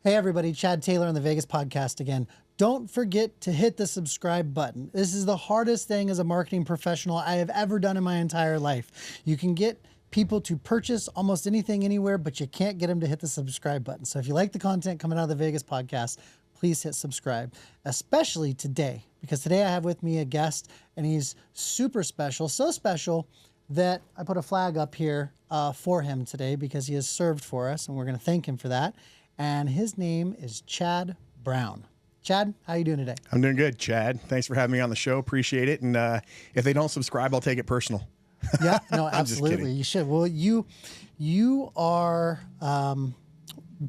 Hey everybody, Chad Taylor on the Vegas podcast again. Don't forget to hit the subscribe button. This is the hardest thing as a marketing professional I have ever done in my entire life. You can get people to purchase almost anything anywhere, but you can't get them to hit the subscribe button. So if you like the content coming out of the Vegas podcast, please hit subscribe, especially today, because today I have with me a guest and he's super special, so special that I put a flag up here for him today because he has served for us and we're going to thank him for that. And his name is Chad Brown. Chad, how you doing today? I'm doing good, Chad. Thanks for having me on the show. Appreciate it. And if they don't subscribe, I'll take it personal. Yeah, no, absolutely. You should. Well, you are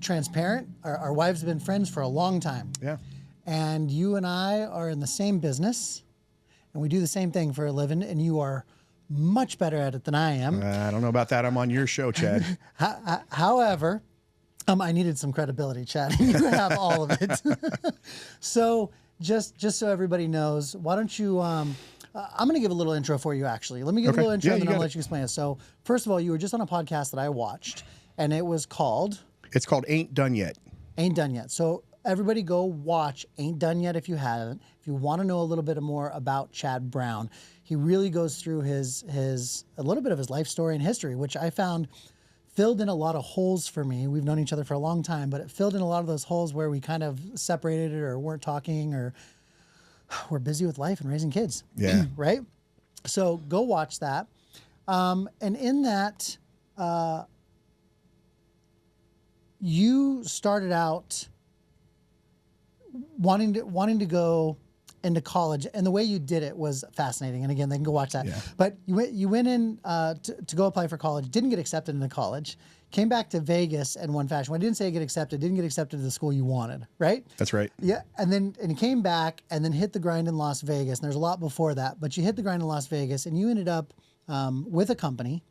transparent. Our wives have been friends for a long time. Yeah. And you and I are in the same business, and we do the same thing for a living, and you are much better at it than I am. I don't know about that. I'm on your show, Chad. However, I needed some credibility, Chad. You have all of it. So just so everybody knows, why don't you, I'm going to give a little intro for you, actually. Let me give a little intro, and then I'll let you explain it. So first of all, you were just on a podcast that I watched, and it was called? It's called Ain't Done Yet. Ain't Done Yet. So everybody go watch Ain't Done Yet if you haven't. If you want to know a little bit more about Chad Brown, he really goes through a little bit of his life story and history, which I found filled in a lot of holes for me. We've known each other for a long time, but it filled in a lot of those holes where we kind of separated or weren't talking or we're busy with life and raising kids. Yeah. Right? So go watch that. And in that, you started out wanting to go into college, and the way you did it was fascinating. And again, they can go watch that. Yeah. But you went in to go apply for college, didn't get accepted into college, came back to Vegas in one fashion. When I didn't say didn't get accepted to the school you wanted, right? That's right. Yeah, and you came back and then hit the grind in Las Vegas. And there's a lot before that, but you hit the grind in Las Vegas, and you ended up with a company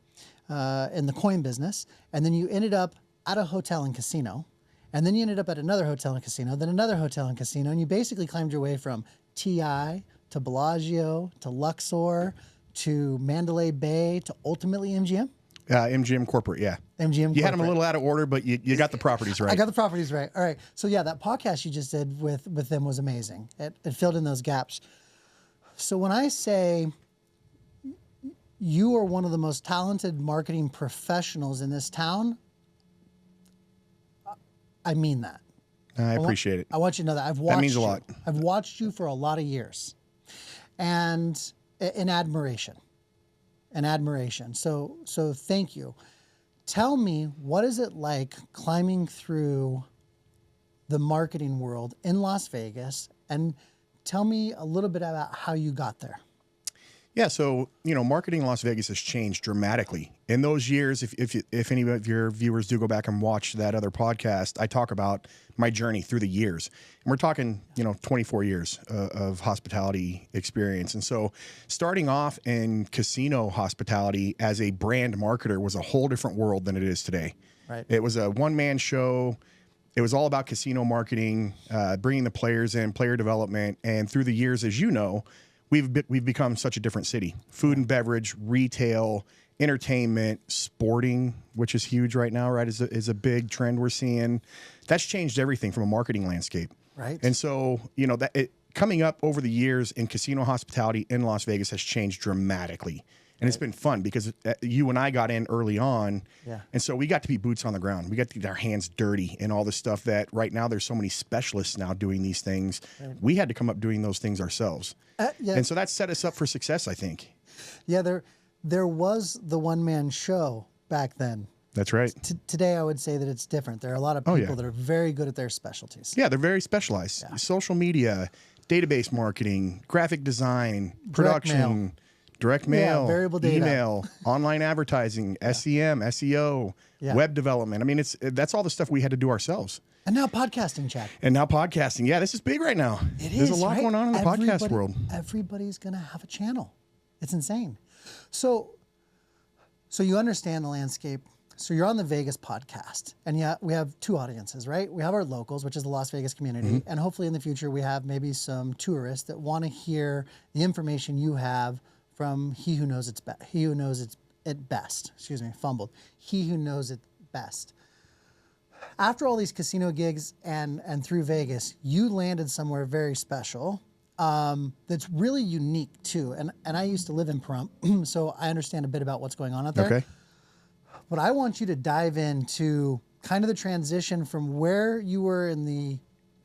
in the coin business, and then you ended up at a hotel and casino. And then you ended up at another hotel and casino, then another hotel and casino, and you basically climbed your way from TI to Bellagio to Luxor to Mandalay Bay to ultimately MGM? MGM Corporate, yeah. MGM You had them a little out of order, but you got the properties right. I got the properties right. All right. So yeah, that podcast you just did with them was amazing. It filled in those gaps. So when I say you are one of the most talented marketing professionals in this town, I mean that. I appreciate it. I want you to know that that means a lot. I've watched you for a lot of years, and in admiration, So thank you. Tell me, what is it like climbing through the marketing world in Las Vegas, and tell me a little bit about how you got there. Yeah, so marketing in Las Vegas has changed dramatically in those years. If any of your viewers do go back and watch that other podcast, I talk about my journey through the years, and we're talking 24 years of hospitality experience. And so, starting off in casino hospitality as a brand marketer was a whole different world than it is today. Right. It was a one-man show. It was all about casino marketing, bringing the players in, player development, and through the years, as you know, we've become such a different city. Food and beverage, retail, entertainment, sporting, which is huge right now, right, is a big trend we're seeing. That's changed everything from a marketing landscape. Right. And so, coming up over the years in casino hospitality in Las Vegas has changed dramatically. And It's been fun because you and I got in early on. Yeah. And so we got to be boots on the ground. We got to get our hands dirty and all this stuff that right now there's so many specialists now doing these things. Right. We had to come up doing those things ourselves. Yeah. And so that set us up for success, I think. Yeah, there was the one-man show back then. That's right. Today, I would say that it's different. There are a lot of people that are very good at their specialties. Yeah, they're very specialized. Yeah. Social media, database marketing, graphic design, production, direct mail, variable data, email, online advertising, SEM, SEO, web development. I mean, that's all the stuff we had to do ourselves. And now podcasting, Chad. And now podcasting. Yeah, this is big right now. There's a lot going on in the podcast world. Everybody's going to have a channel. It's insane. So you understand the landscape. So you're on the Vegas podcast, and we have two audiences, right? We have our locals, which is the Las Vegas community, and hopefully in the future we have maybe some tourists that want to hear the information you have from he who knows it best. Excuse me, fumbled. He who knows it best. After all these casino gigs and through Vegas, you landed somewhere very special. That's really unique too. And I used to live in Pahrump, so I understand a bit about what's going on out there. Okay. But I want you to dive into kind of the transition from where you were in the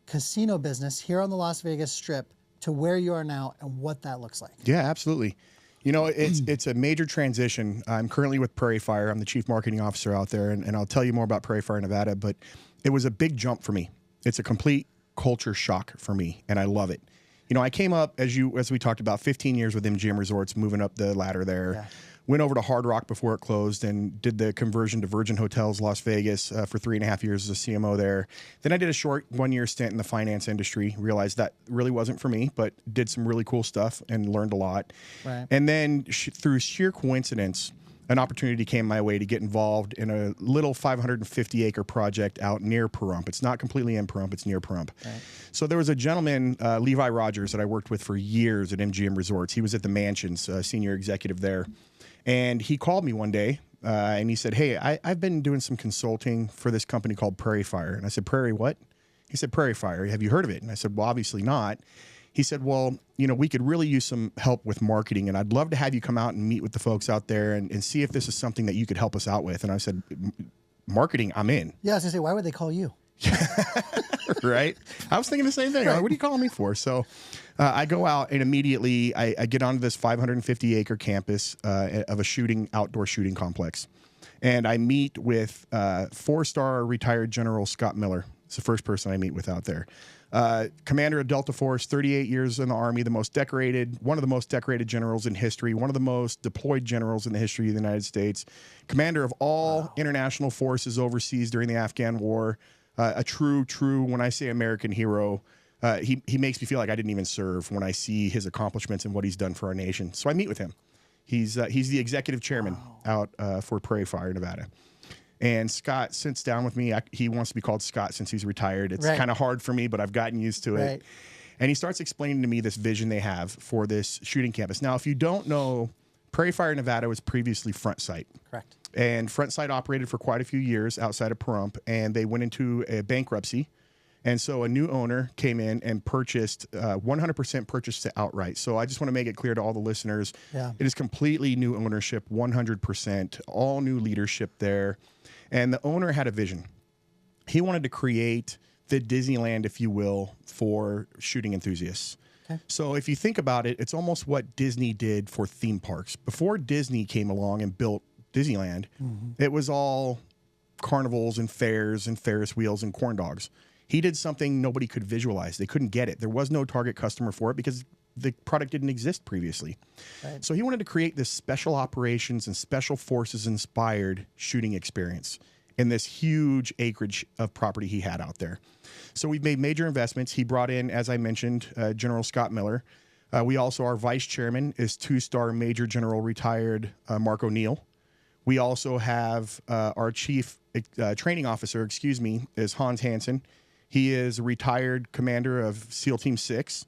casino business here on the Las Vegas Strip to where you are now and what that looks like. Yeah, absolutely. You know, it's a major transition. I'm currently with Prairie Fire. I'm the chief marketing officer out there, and I'll tell you more about Prairie Fire, Nevada, but it was a big jump for me. It's a complete culture shock for me, and I love it. You know, I came up, as we talked about, 15 years with MGM Resorts, moving up the ladder there. Yeah. Went over to Hard Rock before it closed and did the conversion to Virgin Hotels Las Vegas for 3.5 years as a CMO there. Then I did a short 1-year stint in the finance industry, realized that really wasn't for me, but did some really cool stuff and learned a lot. Right. And then through sheer coincidence, an opportunity came my way to get involved in a little 550-acre project out near Pahrump. It's not completely in Pahrump, it's near Pahrump. Right. So there was a gentleman, Levi Rogers, that I worked with for years at MGM Resorts. He was at the Mansions, senior executive there. And he called me one day and he said, hey, I've been doing some consulting for this company called Prairie Fire. And I said, Prairie what? He said, Prairie Fire. Have you heard of it? And I said, well, obviously not. He said, well, you know, we could really use some help with marketing, and I'd love to have you come out and meet with the folks out there and see if this is something that you could help us out with. And I said, marketing, I'm in. Yeah, I was going to say, why would they call you? Right? I was thinking the same thing. Right. Like, what are you calling me for? So I go out and immediately I get onto this 550-acre campus of a outdoor shooting complex. And I meet with 4-star retired General Scott Miller. It's the first person I meet with out there. Commander of Delta Force, 38 years in the Army, one of the most decorated generals in history, one of the most deployed generals in the history of the United States, commander of all international forces overseas during the Afghan War, a true, when I say American hero. He makes me feel like I didn't even serve when I see his accomplishments and what he's done for our nation. So I meet with him. He's the executive chairman out for Prairie Fire, Nevada. And Scott sits down with me. He wants to be called Scott since he's retired. It's kind of hard for me, but I've gotten used to it. And he starts explaining to me this vision they have for this shooting campus. Now, if you don't know, Prairie Fire, Nevada was previously Front Sight. Correct. And Front Sight operated for quite a few years outside of Pahrump, and they went into a bankruptcy. And so a new owner came in and purchased, 100% purchased it outright. So I just want to make it clear to all the listeners, it is completely new ownership, 100%, all new leadership there. And the owner had a vision. He wanted to create the Disneyland, if you will, for shooting enthusiasts. Okay. So if you think about it, it's almost what Disney did for theme parks. Before Disney came along and built Disneyland, it was all carnivals and fairs and Ferris wheels and corn dogs. He did something nobody could visualize. They couldn't get it. There was no target customer for it because the product didn't exist previously. Right. So he wanted to create this special operations and special forces inspired shooting experience in this huge acreage of property he had out there. So we've made major investments. He brought in, as I mentioned, General Scott Miller. We also, our vice chairman is 2-star Major General retired Mark O'Neill. We also have our chief training officer, is Hans Hansen. He is a retired commander of SEAL Team 6.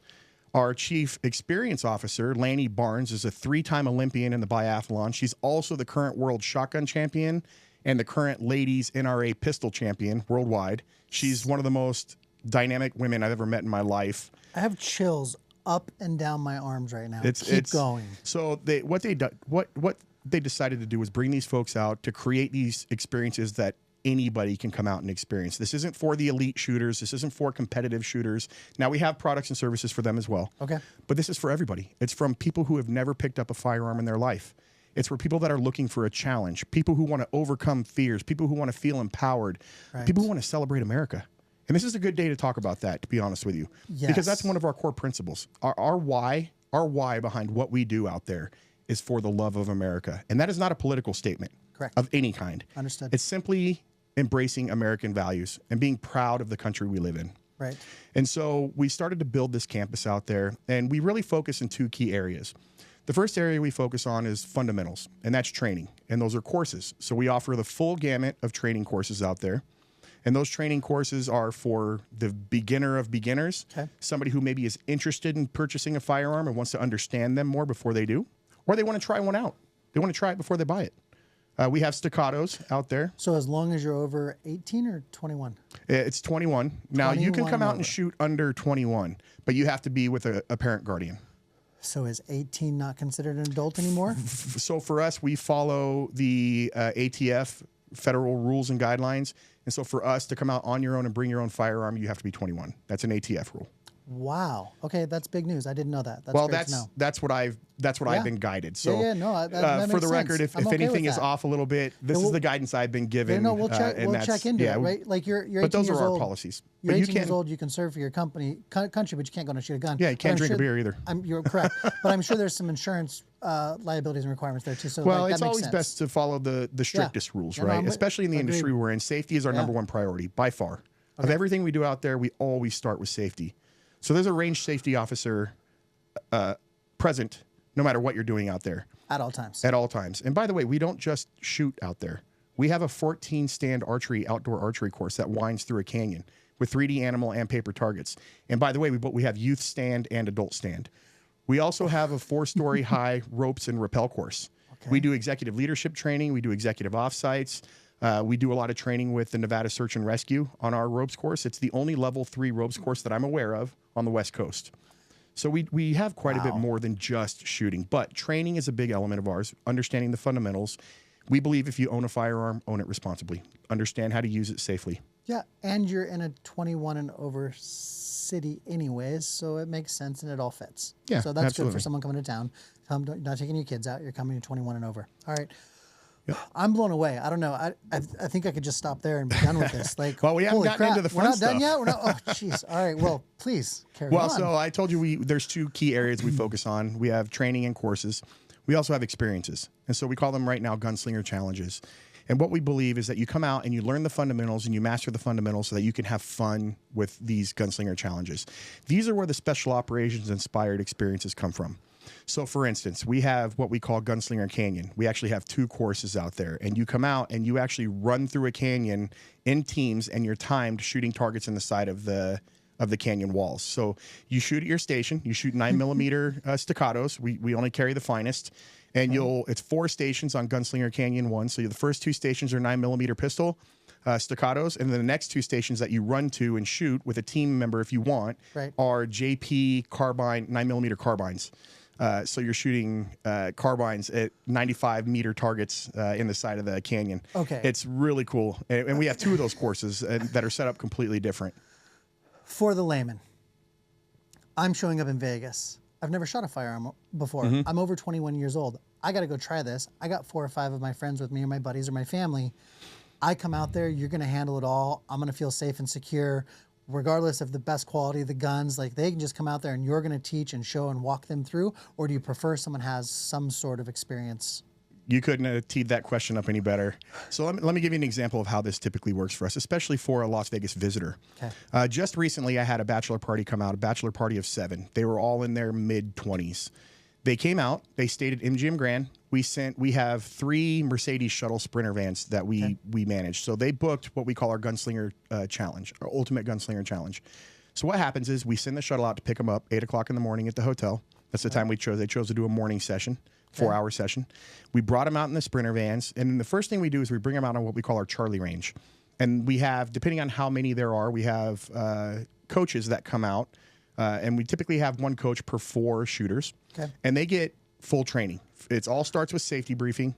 Our chief experience officer, Lanny Barnes, is a 3-time Olympian in the biathlon. She's also the current world shotgun champion and the current ladies NRA pistol champion worldwide. She's one of the most dynamic women I've ever met in my life. I have chills up and down my arms right now. Keep going. So what they decided to do was bring these folks out to create these experiences that anybody can come out and experience. This isn't for the elite shooters. This isn't for competitive shooters. Now, we have products and services for them as well. Okay. But this is for everybody. It's from people who have never picked up a firearm in their life. It's for people that are looking for a challenge, people who want to overcome fears, people who want to feel empowered, people who want to celebrate America. And this is a good day to talk about that, to be honest with you. Yes. Because that's one of our core principles. Our why behind what we do out there is for the love of America. And that is not a political statement of any kind. Understood. It's simply embracing American values and being proud of the country we live in. Right. And so we started to build this campus out there, and we really focus in 2 key areas. The first area we focus on is fundamentals, and that's training. And those are courses. So we offer the full gamut of training courses out there. And those training courses are for the beginner of beginners, somebody who maybe is interested in purchasing a firearm and wants to understand them more before they do, or they want to try one out. They want to try it before they buy it. We have staccatos out there. So as long as you're over 18 or 21? It's 21. Now, you can 21 come out and over. shoot under 21, but you have to be with a parent guardian. So is 18 not considered an adult anymore? So for us, we follow the ATF federal rules and guidelines. And so for us to come out on your own and bring your own firearm, you have to be 21. That's an ATF rule. Wow. Okay, that's big news. I didn't know that. That's Well, great to know. that's what I've been guided. So Yeah, no, that for makes the record, sense. if I'm okay anything with is that. off a little bit, this is the guidance I've been given. Yeah, no, we'll check. and We'll check into it, right? Like you're 18 but those years are our old. policies. You're But 18 years old. You can serve for your country, but you can't go and shoot a gun. Yeah, you can't drink a beer either. You're correct, but I'm sure there's some insurance liabilities and requirements there too. So Well, like, it's that makes always sense. best to follow the strictest rules, Yeah, no, right? I'm with- Especially in the agreed. industry we're in. Safety is our number one priority by far. Of everything we do out there, we always start with safety. So there's a range safety officer present no matter what you're doing out there. At all times. At all times. And by the way, we don't just shoot out there. We have a 14-stand outdoor archery course that winds through a canyon with 3D animal and paper targets. And by the way, we have youth stand and adult stand. We also have a 4-story high ropes and rappel course. Okay. We do executive leadership training. We do executive offsites. We do a lot of training with the Nevada Search and Rescue on our ropes course. It's the only level 3 ropes course that I'm aware of on the West Coast. So we have quite a bit more than just shooting, but training is a big element of ours, understanding the fundamentals. We believe if you own a firearm, own it responsibly. Understand how to use it safely. Yeah, and you're in a 21 and over city anyways, so it makes sense and it all fits. Yeah, so that's good absolutely. for someone coming to town. You're not taking your kids out. You're coming to 21 and over. All right. I'm blown away. I don't know. I think I could just stop there and be done with this. Like, Well, we haven't holy gotten crap. into the We're fun not done stuff. yet. We're not. Oh, jeez. All right. Well, please carry on. Well, so I told you there's 2 key areas we focus on. We have training and courses. We also have experiences. And so we call them right now Gunslinger Challenges. And what we believe is that you come out and you learn the fundamentals and you master the fundamentals so that you can have fun with these Gunslinger Challenges. These are where the special operations inspired experiences come from. So for instance, we have what we call Gunslinger Canyon. We actually have 2 courses out there, and you come out and you actually run through a canyon in teams, and you're timed shooting targets in the side of the canyon walls. So you shoot at your station, you shoot 9mm staccatos. We only carry the finest. And it's 4 stations on Gunslinger Canyon 1. So the first 2 stations are 9mm pistol staccatos, and then the next 2 stations that you run to and shoot with a team member if you want are JP carbine 9mm carbines. So you're shooting carbines at 95-meter targets in the side of the canyon. Okay. It's really cool. And we have 2 of those courses that are set up completely different. For the layman, I'm showing up in Vegas. I've never shot a firearm before. I'm over 21 years old. I got to go try this. I got 4 or 5 of my friends with me, or my buddies, or my family. I come out there, you're going to handle it all. I'm going to feel safe and secure, regardless of the best quality of the guns. Like, they can just come out there and you're going to teach and show and walk them through, or do you prefer someone has some sort of experience? You couldn't have teed that question up any better. So let me give you an example of how this typically works for us, especially for a Las Vegas visitor. Okay. Just recently, I had a bachelor party come out, a bachelor party of 7. They were all in their mid-20s. They came out. They stayed at MGM Grand. We have 3 Mercedes shuttle Sprinter vans that we manage. So they booked what we call our Gunslinger Challenge, our Ultimate Gunslinger Challenge. So what happens is we send the shuttle out to pick them up 8 o'clock in the morning at the hotel. That's the time we chose. They chose to do a morning session. 4-hour session. We brought them out in the Sprinter vans, and then the first thing we do is we bring them out on what we call our Charlie range. And we have, depending on how many there are, we have coaches that come out, and we typically have 1 coach per 4 shooters. Okay. And they get full training. It all starts with safety briefing,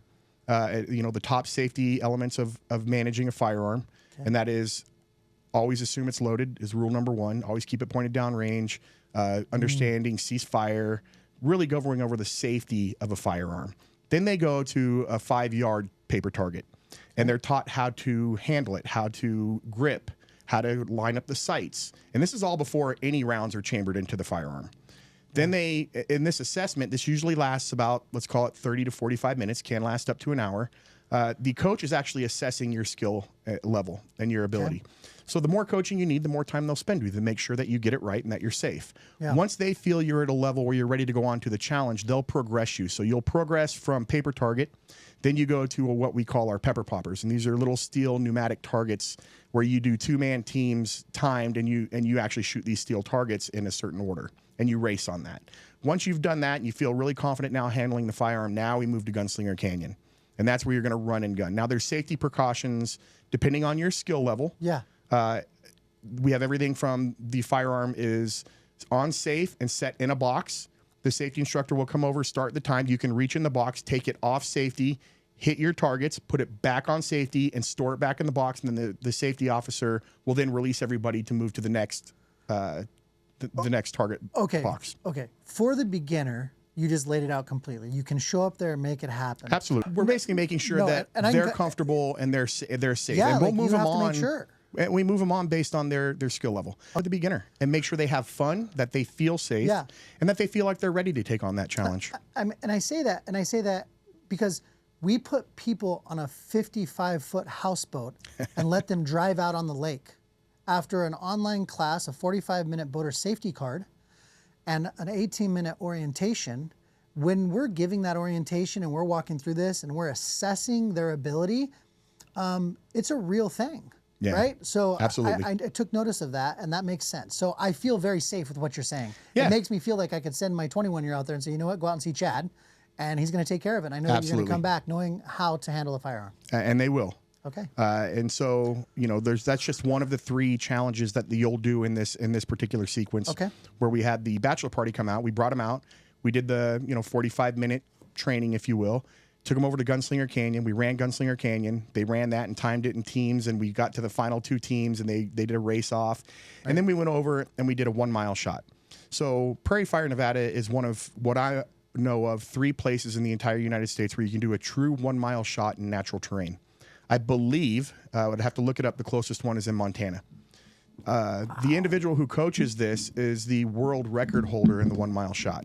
the top safety elements of managing a firearm, and that is always assume it's loaded is rule number 1. Always keep it pointed down range, understanding ceasefire, really going over the safety of a firearm. Then they go to a 5-yard paper target, and they're taught how to handle it, how to grip, how to line up the sights. And this is all before any rounds are chambered into the firearm. Then in this assessment, this usually lasts about, let's call it 30 to 45 minutes, can last up to an hour. The coach is actually assessing your skill level and your ability. So the more coaching you need, the more time they'll spend with you to make sure that you get it right and that you're safe. Yeah. Once they feel you're at a level where you're ready to go on to the challenge, they'll progress you. So you'll progress from paper target, then you go to what we call our pepper poppers. And these are little steel pneumatic targets where you do 2-man teams timed, and you actually shoot these steel targets in a certain order, and you race on that. Once you've done that and you feel really confident now handling the firearm, now we move to Gunslinger Canyon. and that's where you're going to run and gun. Now, there's safety precautions depending on your skill level. Yeah. We have everything from the firearm is on safe and set in a box. The safety instructor will come over, start the time. You can reach in the box, take it off safety, hit your targets, put it back on safety, and store it back in the box. And then the safety officer will then release everybody to move to the next the next target box. Okay. For the beginner, you just laid it out completely. You can show up there and make it happen. Absolutely. We're basically making sure that they're comfortable and they're safe. Yeah, and we'll move them on. Make sure. And we move them on based on their skill level for the beginner and make sure they have fun, that they feel safe, and that they feel like they're ready to take on that challenge. And I say that because we put people on a 55-foot houseboat and let them drive out on the lake after an online class, a 45-minute boater safety card, and an 18-minute orientation. When we're giving that orientation and we're walking through this and we're assessing their ability, it's a real thing. Yeah, right? So absolutely. I took notice of that, and that makes sense. So I feel very safe with what you're saying. Yeah. It makes me feel like I could send my 21-year out there and say, you know what, go out and see Chad, and he's going to take care of it. I know that you're going to come back knowing how to handle a firearm. And they will. Okay. And so, you know, that's just one of the 3 challenges that you'll do in this particular sequence. Okay. Where we had the bachelor party come out. We brought them out. We did the 45-minute training, if you will. Took them over to Gunslinger Canyon. We ran Gunslinger Canyon. They ran that and timed it in teams, and we got to the final 2 teams, and they did a race off. Right. And then we went over and we did a 1-mile shot. So Prairie Fire, Nevada is one of what I know of 3 places in the entire United States where you can do a true 1-mile shot in natural terrain. I believe, I would have to look it up, the closest one is in Montana. The individual who coaches this is the world record holder in the 1-mile shot.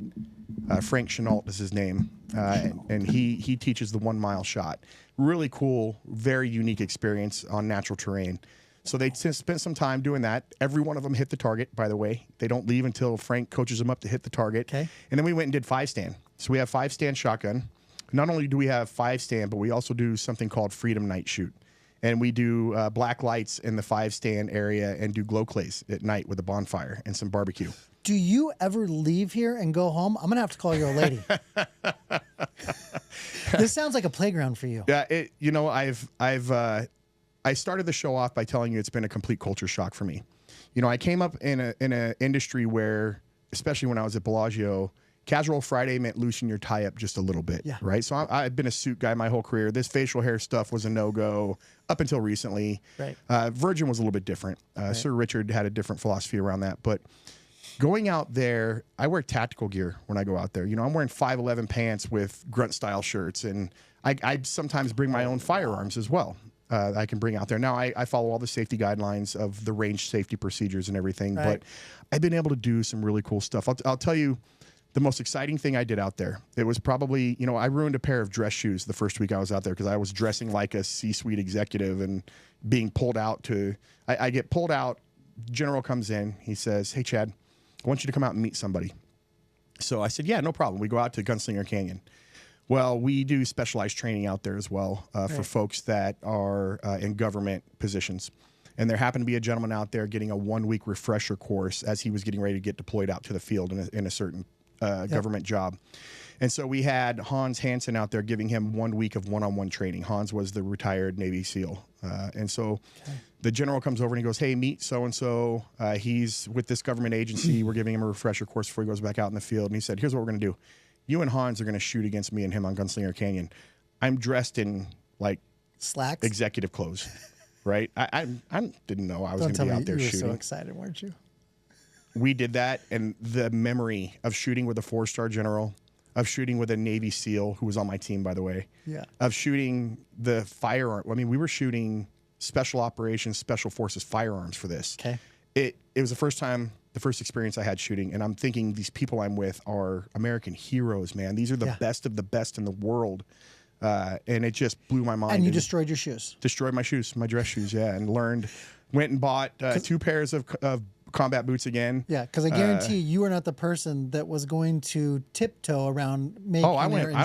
Frank Chenault is his name, and he teaches the 1-mile shot. Really cool, very unique experience on natural terrain. So they spent some time doing that. Every one of them hit the target, by the way. They don't leave until Frank coaches them up to hit the target. Okay. And then we went and did 5-stand. So we have 5-stand shotgun. Not only do we have 5-stand, but we also do something called Freedom Night Shoot. And we do black lights in the 5-stand area and do glow clays at night with a bonfire and some barbecue. Do you ever leave here and go home? I'm going to have to call your old lady. This sounds like a playground for you. Yeah, I started the show off by telling you it's been a complete culture shock for me. You know, I came up in an industry where, especially when I was at Bellagio, casual Friday meant loosen your tie up just a little bit, right? So I've been a suit guy my whole career. This facial hair stuff was a no-go up until recently. Right. Virgin was a little bit different. Sir Richard had a different philosophy around that. But going out there, I wear tactical gear when I go out there. You know, I'm wearing 5'11" pants with grunt-style shirts, and I sometimes bring my own firearms as well. I can bring out there. Now, I follow all the safety guidelines of the range safety procedures and everything, but I've been able to do some really cool stuff. I'll tell you, the most exciting thing I did out there, it was probably, you know, I ruined a pair of dress shoes the first week I was out there because I was dressing like a C-suite executive and being pulled out to, I get pulled out, General comes in, he says, hey, Chad, I want you to come out and meet somebody. So I said, yeah, no problem. We go out to Gunslinger Canyon. Well, we do specialized training out there as well for folks that are in government positions. And there happened to be a gentleman out there getting a 1-week refresher course as he was getting ready to get deployed out to the field in a certain government job. And so we had Hans Hansen out there giving him 1 week of one-on-one training. Hans was the retired Navy SEAL. And so the general comes over and he goes, hey, meet so-and-so. He's with this government agency. We're giving him a refresher course before he goes back out in the field. And he said, here's what we're going to do. You and Hans are going to shoot against me and him on Gunslinger Canyon. I'm dressed in slacks, executive clothes, right? I didn't know I was going to be out there shooting. You were so excited, weren't you? We did that, and the memory of shooting with a 4-star general, of shooting with a Navy SEAL who was on my team, by the way, of shooting the firearm. I mean, we were shooting special operations, special forces firearms for this. Okay. It was the first experience I had shooting, and I'm thinking these people I'm with are American heroes, man. These are the best of the best in the world. And it just blew my mind. And you destroyed your shoes. Destroyed my shoes, my dress shoes, and went and bought 2 pairs of combat boots again. Yeah, because I guarantee you were not the person that was going to tiptoe around making I went full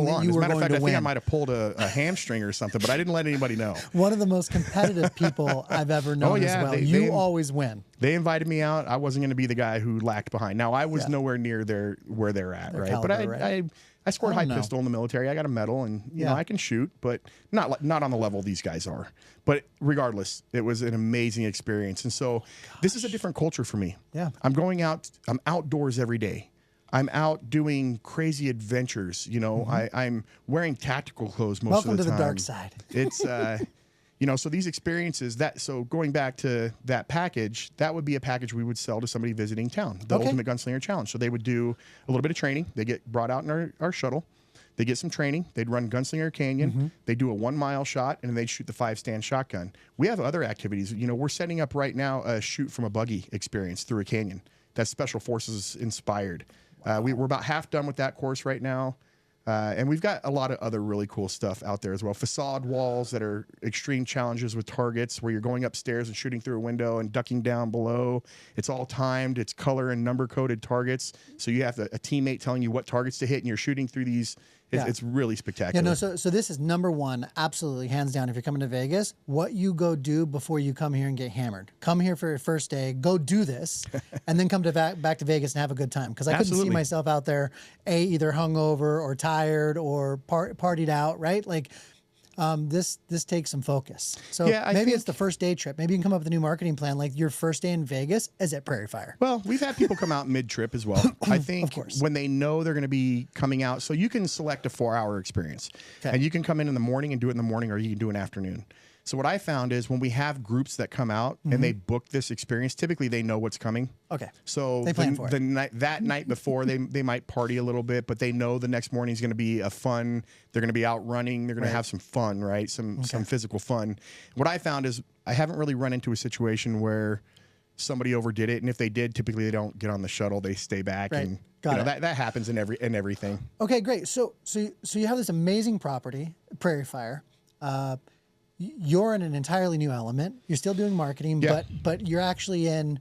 on. As a matter of fact, I think I win. might have pulled a hamstring or something, but I didn't let anybody know. One of the most competitive people I've ever known as well. You always win. They invited me out. I wasn't going to be the guy who lagged behind. Now I was nowhere near where they're at, Their right? caliber, But right? I scored I high don't know. pistol in the military. I got a medal, and you Yeah. know I can shoot, but not on the level these guys are. But regardless, it was an amazing experience. And so this is a different culture for me. Yeah. I'm going out. I'm outdoors every day. I'm out doing crazy adventures. You know, I'm wearing tactical clothes most Welcome of the to time. the dark side. It's you know, so these experiences so going back to that package, that would be a package we would sell to somebody visiting town, the Ultimate Gunslinger Challenge. So they would do a little bit of training. They get brought out in our shuttle. They get some training. They'd run Gunslinger Canyon. They do a 1 mile shot, and then they'd shoot the 5-stand shotgun. We have other activities. You know, we're setting up right now a shoot from a buggy experience through a canyon that's Special Forces inspired. We're about half done with that course right now. And we've got a lot of other really cool stuff out there as well. Facade walls that are extreme challenges with targets where you're going upstairs and shooting through a window and ducking down below. It's all timed. It's color and number coded targets. So you have a teammate telling you what targets to hit, and you're shooting through these. It's really spectacular. Yeah, no, so this is number one, absolutely, hands down, if you're coming to Vegas, what you go do before you come here and get hammered. Come here for your first day, go do this, and then come to back to Vegas and have a good time. Because I couldn't see myself out there, either hungover or tired or partied out, right? Like, this takes some focus. So maybe it's the first day trip. Maybe you can come up with a new marketing plan. Like your first day in Vegas is at Prairie Fire. Well, we've had people come out mid-trip as well. I think when they know they're going to be coming out, so you can select a 4-hour experience. And you can come in the morning and do it in the morning, or you can do an afternoon. So what I found is when we have groups that come out and they book this experience, typically they know what's coming. Okay. So they plan for it. That night before, they might party a little bit, but they know the next morning is going to be a fun. They're going to be out running. They're going to have some fun, right? Some physical fun. What I found is I haven't really run into a situation where somebody overdid it, and if they did, typically they don't get on the shuttle. They stay back, and that happens in everything. Okay, great. So you have this amazing property, Prairie Fire. You're in an entirely new element. You're still doing marketing, but you're actually in,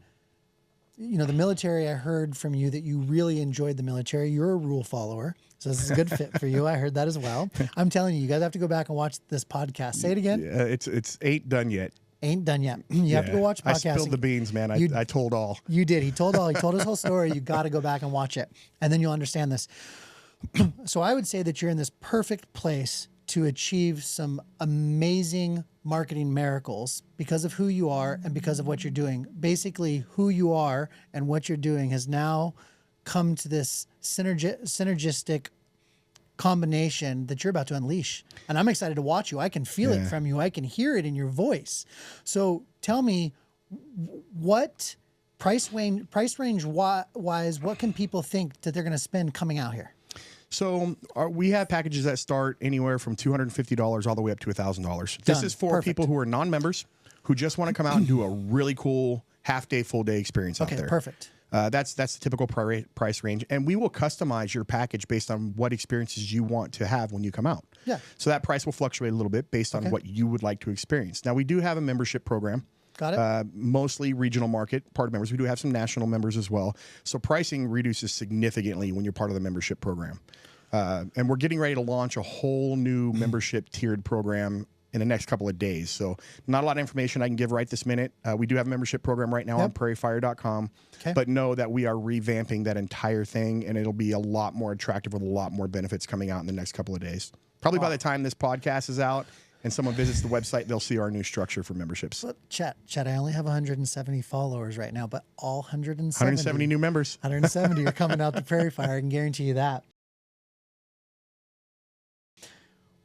you know, the military. I heard from you that you really enjoyed the military. You're a rule follower, so this is a good fit for you. I heard that as well. I'm telling you, you guys have to go back and watch this podcast. Say it again. Yeah, it's ain't done yet. Ain't done yet. You have to go watch the podcast. I spilled the beans, man. I told all. You did. He told all. He told his whole story. You got to go back and watch it, and then you'll understand this. So I would say that you're in this perfect place to achieve some amazing marketing miracles because of who you are and because of what you're doing. Basically, who you are and what you're doing has now come to this synergistic combination that you're about to unleash. And I'm excited to watch you. I can feel it from you. I can hear it in your voice. So tell me, what price range wise, what can people think that they're going to spend coming out here? So we have packages that start anywhere from $250 all the way up to $1,000. This is for people who are non-members who just want to come out and do a really cool half-day, full-day experience out there. Okay, perfect. That's the typical price range, and we will customize your package based on what experiences you want to have when you come out. Yeah. So that price will fluctuate a little bit based on what you would like to experience. Now, we do have a membership program. Got it. Mostly regional market part of members. We do have some national members as well. So pricing reduces significantly when you're part of the membership program. And we're getting ready to launch a whole new membership tiered program in the next couple of days. So not a lot of information I can give right this minute. We do have a membership program right now on prairiefire.com. But know that we are revamping that entire thing, and it'll be a lot more attractive with a lot more benefits coming out in the next couple of days. Probably by the time this podcast is out and someone visits the website, they'll see our new structure for memberships. Well, chat, I only have 170 followers right now, but all 170 new members. 170 are coming out to Prairie Fire. I can guarantee you that.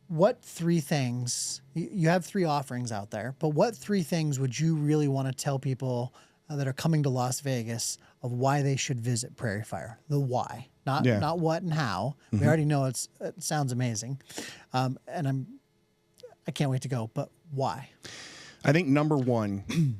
What 3 things, you have 3 offerings out there, but what 3 things would you really want to tell people that are coming to Las Vegas of why they should visit Prairie Fire? The why, not what and how. We already know it sounds amazing. And I can't wait to go, but why? I think number one,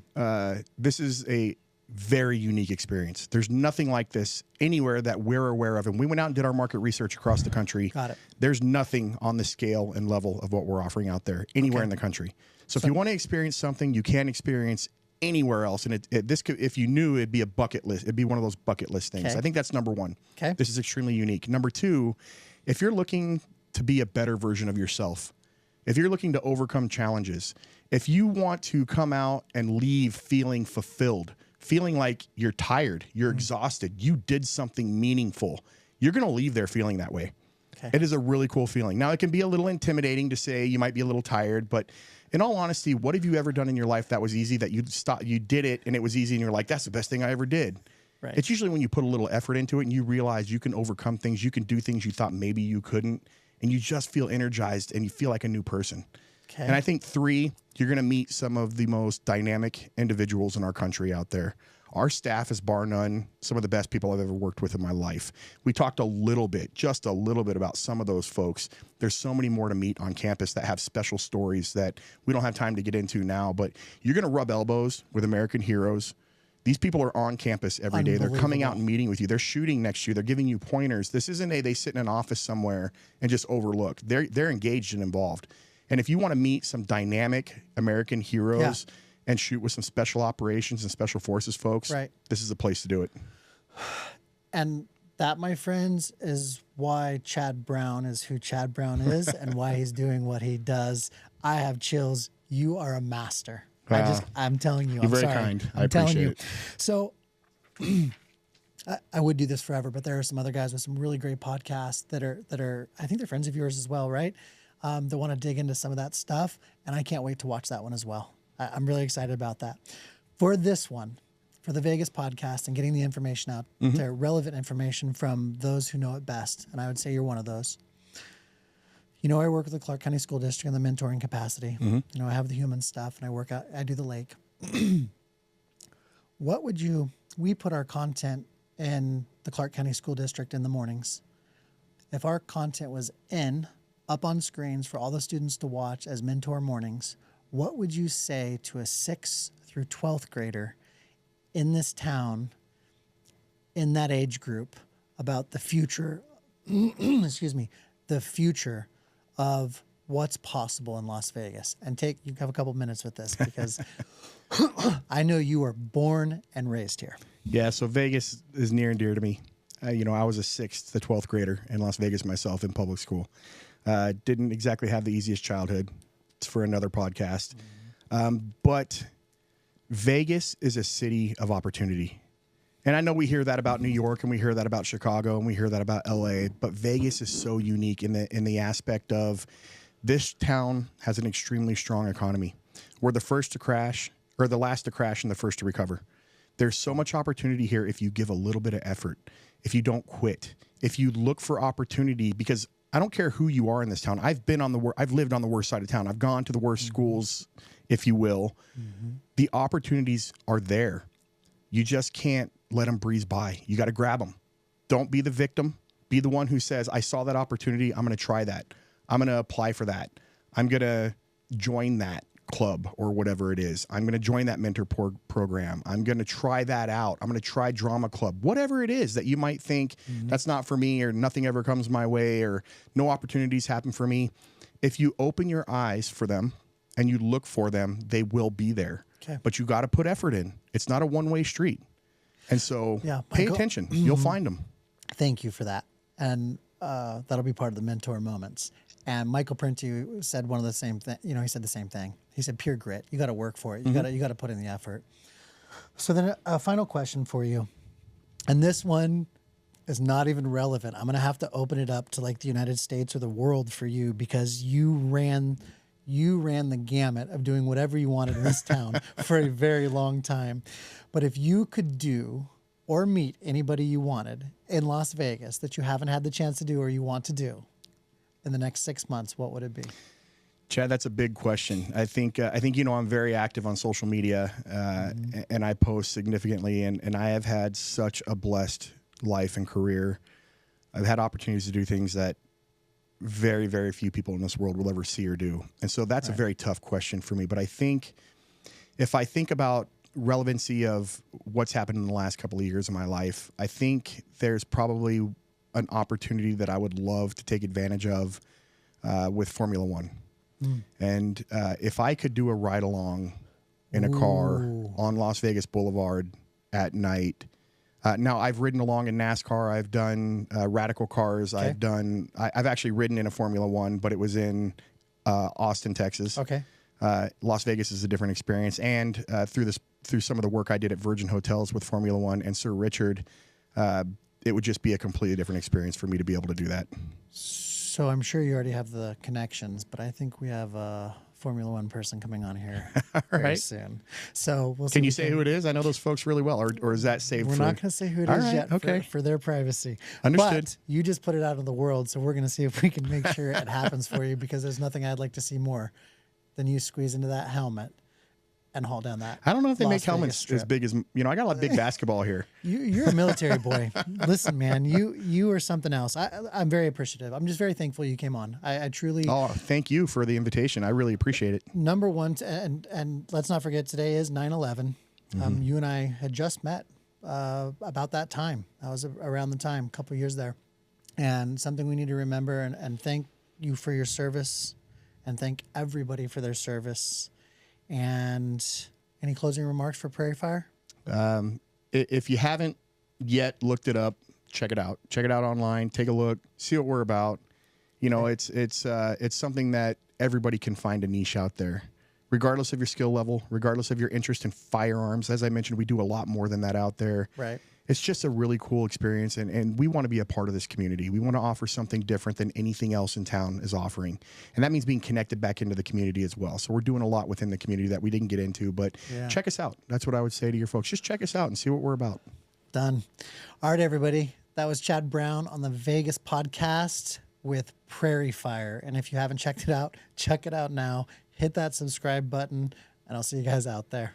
this is a very unique experience. There's nothing like this anywhere that we're aware of. And we went out and did our market research across the country. Got it. There's nothing on the scale and level of what we're offering out there anywhere in the country. So if you want to experience something you can't experience anywhere else, and this could, if you knew, it'd be a bucket list. It'd be one of those bucket list things. I think that's number one. Okay. This is extremely unique. Number 2, if you're looking to be a better version of yourself, if you're looking to overcome challenges, if you want to come out and leave feeling fulfilled, feeling like you're tired, you're exhausted, you did something meaningful, you're going to leave there feeling that way. Okay. It is a really cool feeling. Now, it can be a little intimidating to say you might be a little tired, but in all honesty, what have you ever done in your life that was easy, that you did it and it was easy and you're like, that's the best thing I ever did? Right. It's usually when you put a little effort into it and you realize you can overcome things, you can do things you thought maybe you couldn't, and you just feel energized and you feel like a new person. Okay. And I think 3, you're going to meet some of the most dynamic individuals in our country out there. Our staff is bar none some of the best people I've ever worked with in my life. We talked just a little bit about some of those folks. There's so many more to meet on campus that have special stories that we don't have time to get into now, but you're going to rub elbows with American heroes. These people are on campus every day. They're coming out and meeting with you. They're shooting next to you. They're giving you pointers. This isn't they sit in an office somewhere and just overlook. They're engaged and involved. And if you want to meet some dynamic American heroes and shoot with some special operations and special forces folks, this is the place to do it. And that, my friends, is why Chad Brown is who Chad Brown is and why he's doing what he does. I have chills. You are a master. I'm telling you. You're very kind. I'm telling you. It. So I would do this forever, but there are some other guys with some really great podcasts that are I think they're friends of yours as well, right? That want to dig into some of that stuff, and I can't wait to watch that one as well. I'm really excited about that. For this one, for the Vegas podcast and getting the information out, to relevant information from those who know it best, and I would say you're one of those. You know, I work with the Clark County School District in the mentoring capacity. You know, I have the human stuff, and I do the lake. What would we put our content in the Clark County School District in the mornings. If our content was up on screens for all the students to watch as mentor mornings, what would you say to a 6th through 12th grader in this town, in that age group, about the future, the future of what's possible in Las Vegas? And you have a couple minutes with this because I know you were born and raised here. Yeah, so Vegas is near and dear to me. I was a 6th to 12th grader in Las Vegas myself in public school. Didn't exactly have the easiest childhood. It's for another podcast. But Vegas is a city of opportunity. And I know we hear that about New York and we hear that about Chicago and we hear that about LA, but Vegas is so unique in the aspect of this town has an extremely strong economy. We're the first to crash, or the last to crash and the first to recover. There's so much opportunity here if you give a little bit of effort, if you don't quit, if you look for opportunity, because I don't care who you are in this town. I've lived on the worst side of town. I've gone to the worst schools, if you will. The opportunities are there. You just can't let them breeze by. You got to grab them. Don't be the victim. Be the one who says, I saw that opportunity. I'm going to try that. I'm going to apply for that. I'm going to join that club or whatever it is. I'm going to join that mentor program. I'm going to try that out. I'm going to try drama club, whatever it is that you might think that's not for me, or nothing ever comes my way, or no opportunities happen for me. If you open your eyes for them and you look for them, they will be there. Okay. But you got to put effort in. It's not a one-way street. And so pay attention. You'll find them. Thank you for that. And that'll be part of the mentor moments. And Michael Prenti said one of the same thing. He said the same thing. He said, pure grit. You got to work for it. You got to put in the effort. So then a final question for you. And this one is not even relevant. I'm going to have to open it up to like the United States or the world for you, because you ran the gamut of doing whatever you wanted in this town for a very long time. But if you could do or meet anybody you wanted in Las Vegas that you haven't had the chance to do or you want to do in the next 6 months, what would it be? Chad, that's a big question. I think I'm very active on social media, and I post significantly, and I have had such a blessed life and career. I've had opportunities to do things that very, very few people in this world will ever see or do. And so that's a very tough question for me. But I think if I think about relevancy of what's happened in the last couple of years of my life, I think there's probably an opportunity that I would love to take advantage of with Formula One. And if I could do a ride along in a car on Las Vegas Boulevard at night. Now, I've ridden along in NASCAR. I've done radical cars. Okay. I've actually ridden in a Formula One, but it was in Austin, Texas. Okay. Las Vegas is a different experience. And through this through some of the work I did at Virgin Hotels with Formula One and Sir Richard, it would just be a completely different experience for me to be able to do that. So I'm sure you already have the connections, but I think we have a Formula One person coming on here very soon. So we'll see. Can you say who it is? I know those folks really well, or is that saved? We're not going to say who it is yet for their privacy. Understood. But you just put it out in the world, so we're going to see if we can make sure it happens for you, because there's nothing I'd like to see more than you squeeze into that helmet and haul down that. I don't know if they Las make helmets Vegas as big as, I got a lot of big basketball here. You're a military boy. Listen, man, you are something else. I'm very appreciative. I'm just very thankful you came on. I truly. Oh, thank you for the invitation. I really appreciate it. Number one, and let's not forget, today is 9/11. You and I had just met about that time. That was around the time, a couple of years there. And something we need to remember, and thank you for your service, and thank everybody for their service. And any closing remarks for Prairie Fire? If you haven't yet looked it up, check it out. Check it out online. Take a look. See what we're about. It's something that everybody can find a niche out there, regardless of your skill level, regardless of your interest in firearms. As I mentioned, we do a lot more than that out there. Right. It's just a really cool experience, and we want to be a part of this community. We want to offer something different than anything else in town is offering, and that means being connected back into the community as well. So we're doing a lot within the community that we didn't get into, but check us out. That's what I would say to your folks. Just check us out and see what we're about. Done. All right, everybody. That was Chad Brown on the Vegas podcast with Prairie Fire. And if you haven't checked it out, check it out now. Hit that subscribe button, and I'll see you guys out there.